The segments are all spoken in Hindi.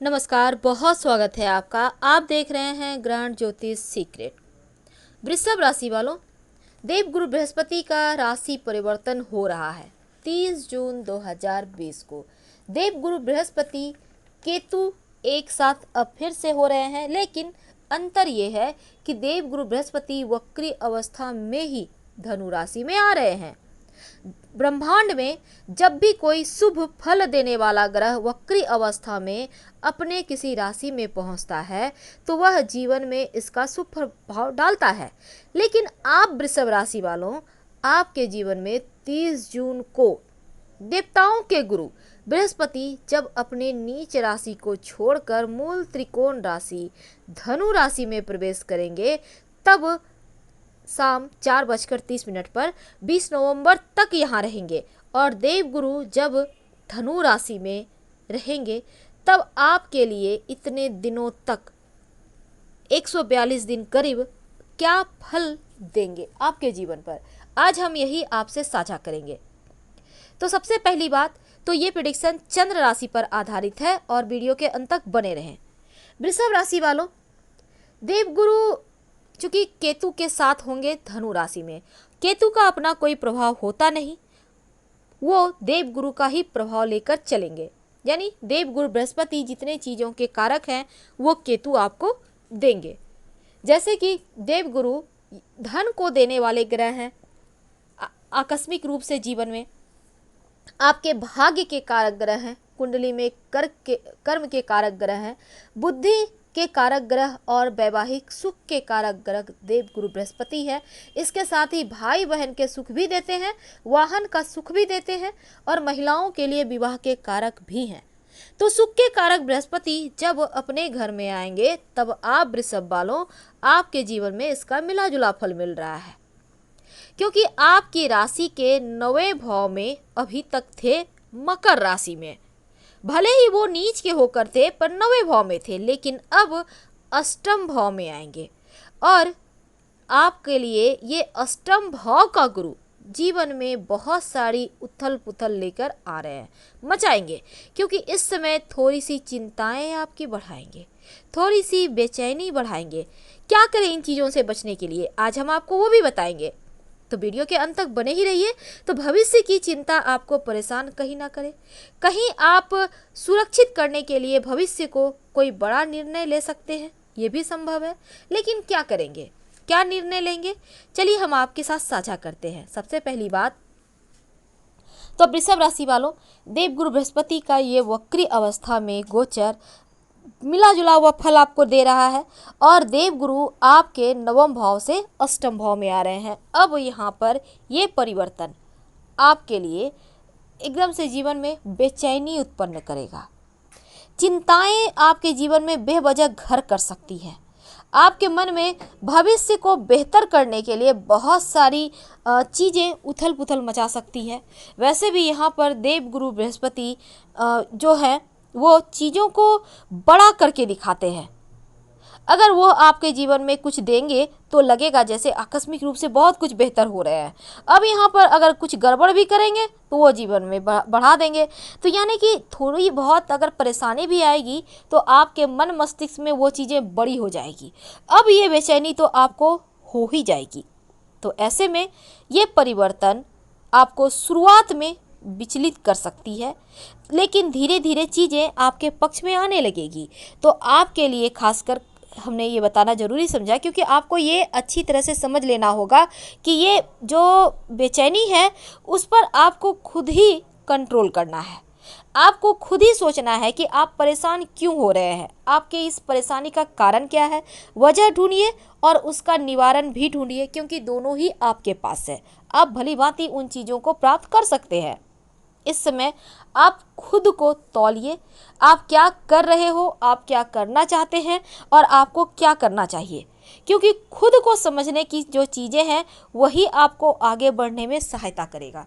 नमस्कार, बहुत स्वागत है आपका। आप देख रहे हैं ग्रहण ज्योतिष सीक्रेट। वृषभ राशि वालों, देवगुरु बृहस्पति का राशि परिवर्तन हो रहा है 30 जून 2020 को। देवगुरु बृहस्पति केतु एक साथ अब फिर से हो रहे हैं, लेकिन अंतर ये है कि देवगुरु बृहस्पति वक्री अवस्था में ही धनु राशि में आ रहे हैं। ब्रह्मांड में जब भी कोई शुभ फल देने वाला ग्रह वक्री अवस्था में अपने किसी राशि में पहुंचता है तो वह जीवन में इसका शुभ प्रभाव डालता है। लेकिन आप वृषभ राशि वालों, आपके जीवन में 30 जून को देवताओं के गुरु बृहस्पति जब अपने नीच राशि को छोड़कर मूल त्रिकोण राशि धनु राशि में प्रवेश करेंगे, तब शाम 4:30 पर 20 नवंबर तक यहाँ रहेंगे। और देवगुरु जब धनु राशि में रहेंगे तब आपके लिए इतने दिनों तक 142 दिन करीब क्या फल देंगे आपके जीवन पर, आज हम यही आपसे साझा करेंगे। तो सबसे पहली बात तो ये प्रेडिक्शन चंद्र राशि पर आधारित है और वीडियो के अंत तक बने रहें। वृषभ राशि वालों, देवगुरु चूंकि केतु के साथ होंगे धनु राशि में, केतु का अपना कोई प्रभाव होता नहीं, वो देवगुरु का ही प्रभाव लेकर चलेंगे। यानी देवगुरु बृहस्पति जितने चीज़ों के कारक हैं वो केतु आपको देंगे। जैसे कि देवगुरु धन को देने वाले ग्रह हैं, आकस्मिक रूप से जीवन में आपके भाग्य के कारक ग्रह हैं, कुंडली में कर्म के कारक ग्रह हैं, बुद्धि के कारक ग्रह और वैवाहिक सुख के कारक ग्रह देवगुरु बृहस्पति है। इसके साथ ही भाई बहन के सुख भी देते हैं, वाहन का सुख भी देते हैं और महिलाओं के लिए विवाह के कारक भी हैं। तो सुख के कारक बृहस्पति जब अपने घर में आएंगे तब आप वृषभ वालों, आपके जीवन में इसका मिला जुला फल मिल रहा है, क्योंकि आपकी राशि के 9वें भाव में अभी तक थे मकर राशि में। भले ही वो नीच के होकर थे पर 9वें भाव में थे, लेकिन अब अष्टम भाव में आएंगे और आपके लिए ये अष्टम भाव का गुरु जीवन में बहुत सारी उथल पुथल लेकर आ रहे हैं, मचाएंगे। क्योंकि इस समय थोड़ी सी चिंताएं आपकी बढ़ाएंगे, थोड़ी सी बेचैनी बढ़ाएंगे। क्या करें इन चीज़ों से बचने के लिए, आज हम आपको वो भी बताएंगे। तो वीडियो के अंत तक बने ही रहिए। तो भविष्य की चिंता आपको परेशान कहीं ना करे, कहीं आप सुरक्षित करने के लिए भविष्य को कोई बड़ा निर्णय ले सकते हैं, ये भी संभव है। लेकिन क्या करेंगे, क्या निर्णय लेंगे, चलिए हम आपके साथ साझा करते हैं। सबसे पहली बात तो वृषभ राशि वालों, देवगुरु बृहस्पति का ये वक्री अवस्था में गोचर मिला जुला हुआ फल आपको दे रहा है और देवगुरु आपके 9वें भाव से अष्टम भाव में आ रहे हैं। अब यहाँ पर ये परिवर्तन आपके लिए एकदम से जीवन में बेचैनी उत्पन्न करेगा। चिंताएं आपके जीवन में बेवजह घर कर सकती हैं। आपके मन में भविष्य को बेहतर करने के लिए बहुत सारी चीज़ें उथल पुथल मचा सकती हैं। वैसे भी यहाँ पर देवगुरु बृहस्पति जो है वो चीज़ों को बड़ा करके दिखाते हैं। अगर वो आपके जीवन में कुछ देंगे तो लगेगा जैसे आकस्मिक रूप से बहुत कुछ बेहतर हो रहा है। अब यहाँ पर अगर कुछ गड़बड़ भी करेंगे तो वो जीवन में बढ़ा देंगे। तो यानी कि थोड़ी बहुत अगर परेशानी भी आएगी तो आपके मन मस्तिष्क में वो चीज़ें बड़ी हो जाएगी। अब ये बेचैनी तो आपको हो ही जाएगी। तो ऐसे में ये परिवर्तन आपको शुरुआत में विचलित कर सकती है, लेकिन धीरे धीरे चीज़ें आपके पक्ष में आने लगेगी। तो आपके लिए खासकर हमने ये बताना ज़रूरी समझा, क्योंकि आपको ये अच्छी तरह से समझ लेना होगा कि ये जो बेचैनी है उस पर आपको खुद ही कंट्रोल करना है। आपको खुद ही सोचना है कि आप परेशान क्यों हो रहे हैं, आपके इस परेशानी का कारण क्या है, वजह ढूंढिए और उसका निवारण भी ढूंढिए, क्योंकि दोनों ही आपके पास है। आप भली भांति उन चीज़ों को प्राप्त कर सकते हैं। इस समय आप खुद को तौलिए, आप क्या कर रहे हो, आप क्या करना चाहते हैं और आपको क्या करना चाहिए, क्योंकि खुद को समझने की जो चीज़ें हैं वही आपको आगे बढ़ने में सहायता करेगा।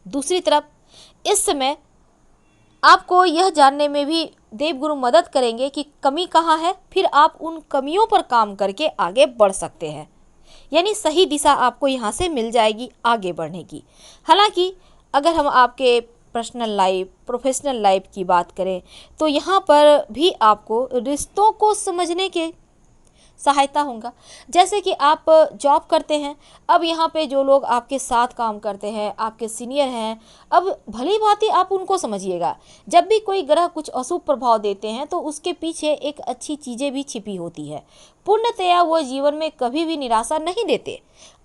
दूसरी तरफ इस समय आपको यह जानने में भी देवगुरु मदद करेंगे कि कमी कहाँ है, फिर आप उन कमियों पर काम करके आगे बढ़ सकते हैं। यानी सही दिशा आपको यहाँ से मिल जाएगी आगे बढ़ने की। हालांकि अगर हम आपके पर्सनल लाइफ, प्रोफेशनल लाइफ की बात करें तो यहाँ पर भी आपको रिश्तों को समझने के सहायता होगा। जैसे कि आप जॉब करते हैं, अब यहाँ पे जो लोग आपके साथ काम करते हैं, आपके सीनियर हैं, अब भली भांति आप उनको समझिएगा। जब भी कोई ग्रह कुछ अशुभ प्रभाव देते हैं तो उसके पीछे एक अच्छी चीज़ें भी छिपी होती है। पूर्णतया वो जीवन में कभी भी निराशा नहीं देते।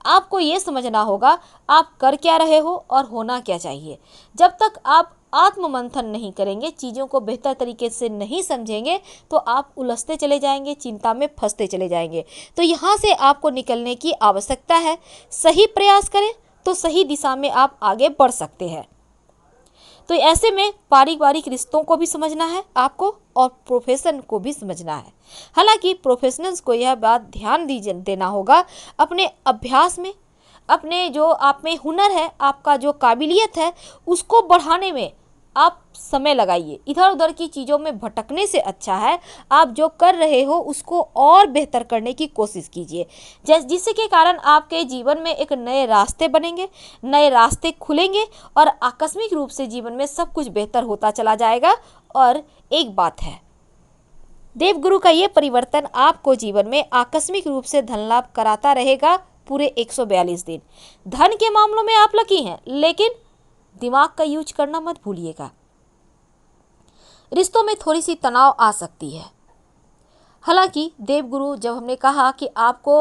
आपको ये समझना होगा आप कर क्या रहे हो और होना क्या चाहिए। जब तक आप आत्म मंथन नहीं करेंगे, चीज़ों को बेहतर तरीके से नहीं समझेंगे तो आप उलझते चले जाएंगे, चिंता में फंसते चले जाएंगे। तो यहाँ से आपको निकलने की आवश्यकता है। सही प्रयास करें तो सही दिशा में आप आगे बढ़ सकते हैं। तो ऐसे में पारिवारिक रिश्तों को भी समझना है आपको और प्रोफेशन को भी समझना है। हालांकि प्रोफेशनल्स को यह बात ध्यान देना होगा अपने अभ्यास में, अपने जो आप में हुनर है, आपका जो काबिलियत है, उसको बढ़ाने में आप समय लगाइए। इधर उधर की चीज़ों में भटकने से अच्छा है आप जो कर रहे हो उसको और बेहतर करने की कोशिश कीजिए, जिससे के कारण आपके जीवन में एक नए रास्ते बनेंगे, नए रास्ते खुलेंगे और आकस्मिक रूप से जीवन में सब कुछ बेहतर होता चला जाएगा। और एक बात है, देवगुरु का ये परिवर्तन आपको जीवन में आकस्मिक रूप से धन लाभ कराता रहेगा पूरे 142 दिन। धन के मामलों में आप लकी हैं, लेकिन दिमाग का यूज करना मत भूलिएगा। रिश्तों में थोड़ी सी तनाव आ सकती है। हालांकि देवगुरु जब हमने कहा कि आपको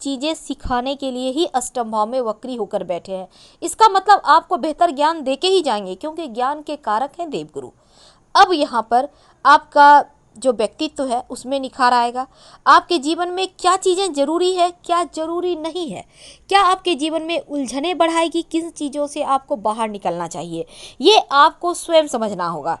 चीज़ें सिखाने के लिए ही अष्टम भाव में वक्री होकर बैठे हैं, इसका मतलब आपको बेहतर ज्ञान देके ही जाएंगे, क्योंकि ज्ञान के कारक हैं देवगुरु। अब यहाँ पर आपका जो व्यक्तित्व है उसमें निखार आएगा। आपके जीवन में क्या चीज़ें जरूरी है, क्या जरूरी नहीं है, क्या आपके जीवन में उलझने बढ़ाएगी, किन चीज़ों से आपको बाहर निकलना चाहिए, ये आपको स्वयं समझना होगा।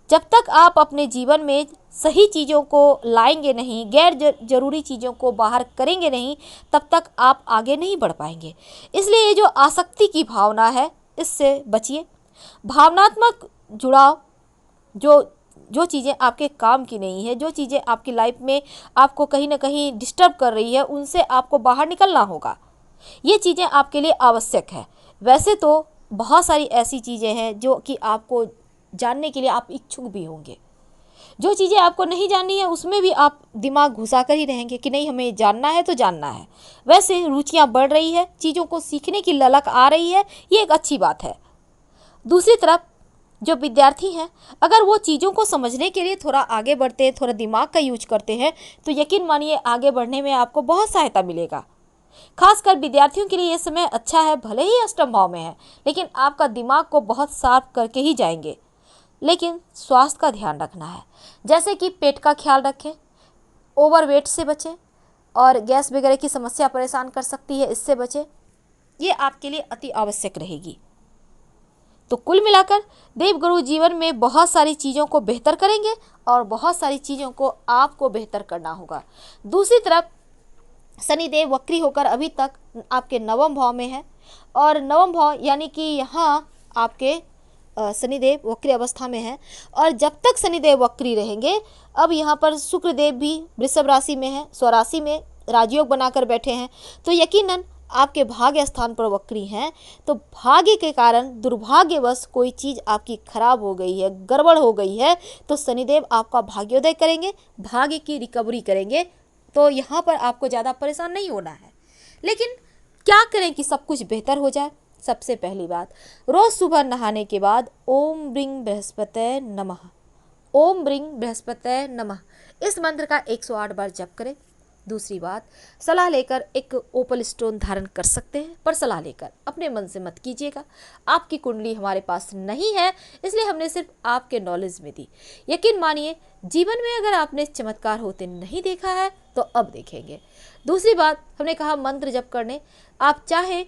जब तक आप अपने जीवन में सही चीज़ों को लाएंगे नहीं, गैर जरूरी चीज़ों को बाहर करेंगे नहीं, तब तक आप आगे नहीं बढ़ पाएंगे। इसलिए ये जो आसक्ति की भावना है, इससे बचिए। भावनात्मक जुड़ाव, जो चीज़ें आपके काम की नहीं है, जो चीज़ें आपकी लाइफ में आपको कहीं ना कहीं डिस्टर्ब कर रही है, उनसे आपको बाहर निकलना होगा। ये चीज़ें आपके लिए आवश्यक है। वैसे तो बहुत सारी ऐसी चीज़ें हैं जो कि आपको जानने के लिए आप इच्छुक भी होंगे। जो चीज़ें आपको नहीं जाननी है उसमें भी आप दिमाग घुसा कर ही रहेंगे कि नहीं हमें जानना है तो जानना है। वैसे रुचियाँ बढ़ रही है, चीज़ों को सीखने की ललक आ रही है, ये एक अच्छी बात है। दूसरी तरफ जो विद्यार्थी हैं, अगर वो चीज़ों को समझने के लिए थोड़ा आगे बढ़ते हैं, थोड़ा दिमाग का यूज करते हैं, तो यकीन मानिए आगे बढ़ने में आपको बहुत सहायता मिलेगा। खासकर विद्यार्थियों के लिए ये समय अच्छा है। भले ही अष्टम भाव में है, लेकिन आपका दिमाग को बहुत साफ करके ही जाएंगे। लेकिन स्वास्थ्य का ध्यान रखना है, जैसे कि पेट का ख्याल रखें, ओवरवेट से बचें और गैस वगैरह की समस्या परेशान कर सकती है, इससे बचें। ये आपके लिए अति आवश्यक रहेगी। तो कुल मिलाकर देवगुरु जीवन में बहुत सारी चीज़ों को बेहतर करेंगे और बहुत सारी चीज़ों को आपको बेहतर करना होगा। दूसरी तरफ शनिदेव वक्री होकर अभी तक आपके नवम भाव में है, और नवम भाव यानी कि यहाँ आपके शनिदेव वक्री अवस्था में है। और जब तक शनिदेव वक्री रहेंगे, अब यहाँ पर शुक्रदेव भी वृषभ राशि में है, स्वराशि में राजयोग बनाकर बैठे हैं, तो यकीनन आपके भाग्य स्थान पर वक्री हैं। तो भाग्य के कारण दुर्भाग्यवश कोई चीज़ आपकी खराब हो गई है, गड़बड़ हो गई है, तो शनिदेव आपका भाग्योदय करेंगे, भाग्य की रिकवरी करेंगे। तो यहाँ पर आपको ज़्यादा परेशान नहीं होना है। लेकिन क्या करें कि सब कुछ बेहतर हो जाए? सबसे पहली बात, रोज़ सुबह नहाने के बाद ओम ब्रिंग बृहस्पतये नमः, ओम ब्रिंग बृहस्पतये नमः, इस मंत्र का 108 बार जप करें। दूसरी बात, सलाह लेकर एक ओपल स्टोन धारण कर सकते हैं, पर सलाह लेकर, अपने मन से मत कीजिएगा। आपकी कुंडली हमारे पास नहीं है, इसलिए हमने सिर्फ आपके नॉलेज में दी। यकीन मानिए जीवन में अगर आपने चमत्कार होते नहीं देखा है तो अब देखेंगे। दूसरी बात, हमने कहा मंत्र जप करने, आप चाहे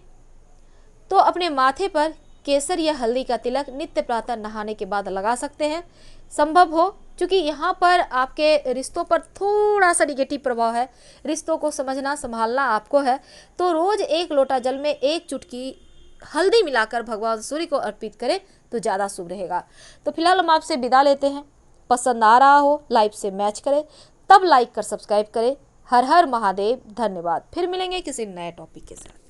तो अपने माथे पर केसर या हल्दी का तिलक नित्य प्रातः नहाने के बाद लगा सकते हैं, संभव हो, क्योंकि यहाँ पर आपके रिश्तों पर थोड़ा सा निगेटिव प्रभाव है। रिश्तों को समझना संभालना आपको है, तो रोज़ 1 लोटा जल में 1 चुटकी हल्दी मिलाकर भगवान सूर्य को अर्पित करें तो ज़्यादा शुभ रहेगा। तो फिलहाल हम आपसे विदा लेते हैं। पसंद आ रहा हो लाइव से मैच करें, तब लाइक कर सब्सक्राइब करें। हर हर महादेव, धन्यवाद। फिर मिलेंगे किसी नए टॉपिक के साथ।